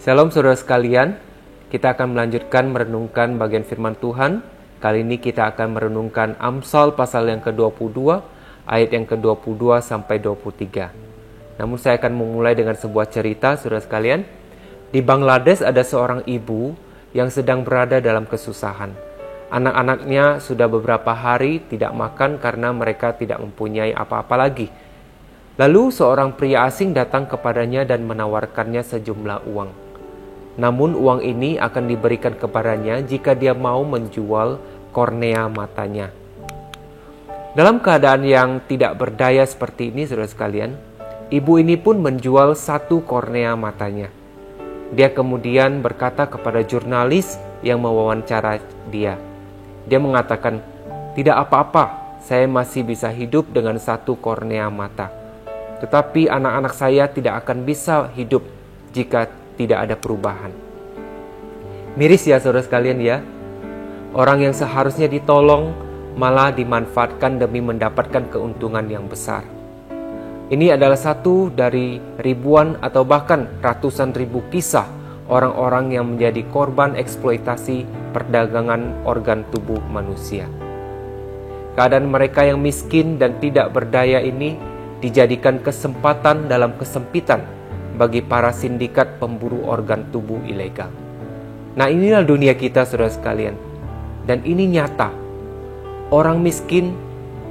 Shalom saudara sekalian, kita akan melanjutkan merenungkan bagian firman Tuhan. Kali ini kita akan merenungkan Amsal pasal yang ke-22, ayat yang ke-22 sampai 23. Namun saya akan memulai dengan sebuah cerita saudara sekalian. Di Bangladesh ada seorang ibu yang sedang berada dalam kesusahan. Anak-anaknya sudah beberapa hari tidak makan karena mereka tidak mempunyai apa-apa lagi. Lalu seorang pria asing datang kepadanya dan menawarkannya sejumlah uang. Namun uang ini akan diberikan kepadanya jika dia mau menjual kornea matanya. Dalam keadaan yang tidak berdaya seperti ini saudara sekalian, ibu ini pun menjual satu kornea matanya. Dia kemudian berkata kepada jurnalis yang mewawancara dia. Dia mengatakan, "Tidak apa-apa, saya masih bisa hidup dengan satu kornea mata. Tetapi anak-anak saya tidak akan bisa hidup jika tidak ada perubahan." Miris ya saudara sekalian ya. Orang yang seharusnya ditolong malah dimanfaatkan demi mendapatkan keuntungan yang besar. Ini adalah satu dari ribuan atau bahkan ratusan ribu kisah orang-orang yang menjadi korban eksploitasi perdagangan organ tubuh manusia. Keadaan mereka yang miskin dan tidak berdaya ini dijadikan kesempatan dalam kesempitan bagi para sindikat pemburu organ tubuh ilegal. Nah, inilah dunia kita saudara sekalian. Dan ini nyata. Orang miskin,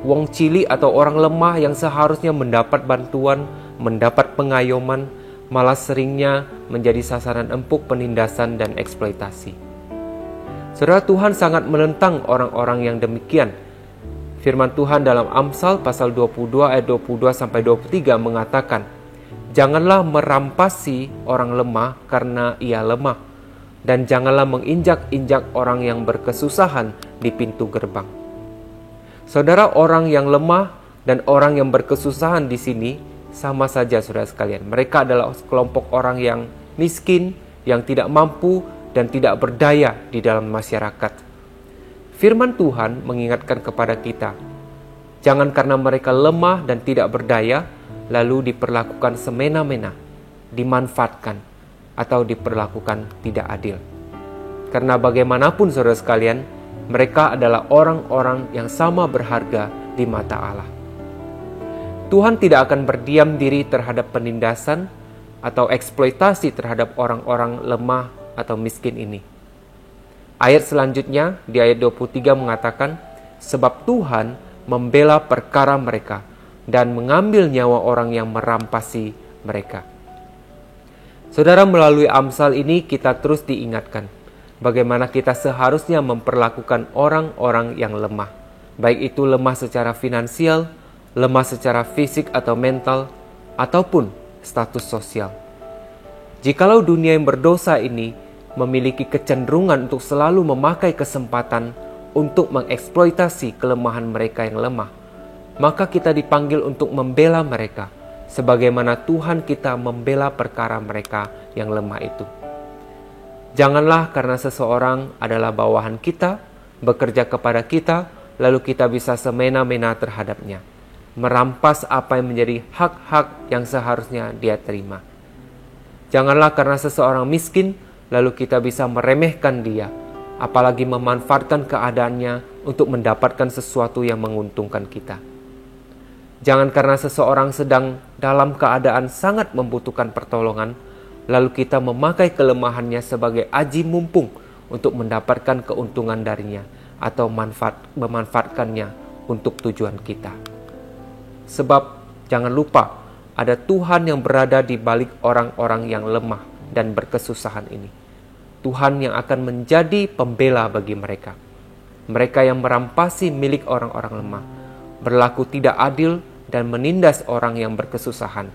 wong cili atau orang lemah yang seharusnya mendapat bantuan, mendapat pengayoman, malah seringnya menjadi sasaran empuk penindasan dan eksploitasi. Saudara, Tuhan sangat menentang orang-orang yang demikian. Firman Tuhan dalam Amsal pasal 22 ayat 22 sampai 23 mengatakan, "Janganlah merampasi orang lemah karena ia lemah, dan janganlah menginjak-injak orang yang berkesusahan di pintu gerbang." Saudara, orang yang lemah dan orang yang berkesusahan di sini sama saja saudara sekalian. Mereka adalah kelompok orang yang miskin, yang tidak mampu dan tidak berdaya di dalam masyarakat. Firman Tuhan mengingatkan kepada kita, jangan karena mereka lemah dan tidak berdaya, lalu diperlakukan semena-mena, dimanfaatkan, atau diperlakukan tidak adil. Karena bagaimanapun saudara sekalian, mereka adalah orang-orang yang sama berharga di mata Allah. Tuhan tidak akan berdiam diri terhadap penindasan atau eksploitasi terhadap orang-orang lemah atau miskin ini. Ayat selanjutnya di ayat 23 mengatakan, "Sebab Tuhan membela perkara mereka dan mengambil nyawa orang yang merampasi mereka." Saudara, melalui Amsal ini kita terus diingatkan bagaimana kita seharusnya memperlakukan orang-orang yang lemah, baik itu lemah secara finansial, lemah secara fisik atau mental, ataupun status sosial. Jikalau dunia yang berdosa ini memiliki kecenderungan untuk selalu memakai kesempatan untuk mengeksploitasi kelemahan mereka yang lemah, maka kita dipanggil untuk membela mereka, sebagaimana Tuhan kita membela perkara mereka yang lemah itu. Janganlah karena seseorang adalah bawahan kita, bekerja kepada kita, lalu kita bisa semena-mena terhadapnya, merampas apa yang menjadi hak-hak yang seharusnya dia terima. Janganlah karena seseorang miskin, lalu kita bisa meremehkan dia, apalagi memanfaatkan keadaannya untuk mendapatkan sesuatu yang menguntungkan kita. Jangan karena seseorang sedang dalam keadaan sangat membutuhkan pertolongan, lalu kita memakai kelemahannya sebagai aji mumpung untuk mendapatkan keuntungan darinya atau memanfaatkannya untuk tujuan kita. Sebab jangan lupa, ada Tuhan yang berada di balik orang-orang yang lemah dan berkesusahan ini. Tuhan yang akan menjadi pembela bagi mereka. Mereka yang merampasi milik orang-orang lemah, berlaku tidak adil dan menindas orang yang berkesusahan,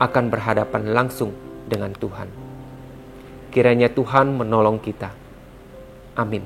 akan berhadapan langsung dengan Tuhan. Kiranya Tuhan menolong kita. Amin.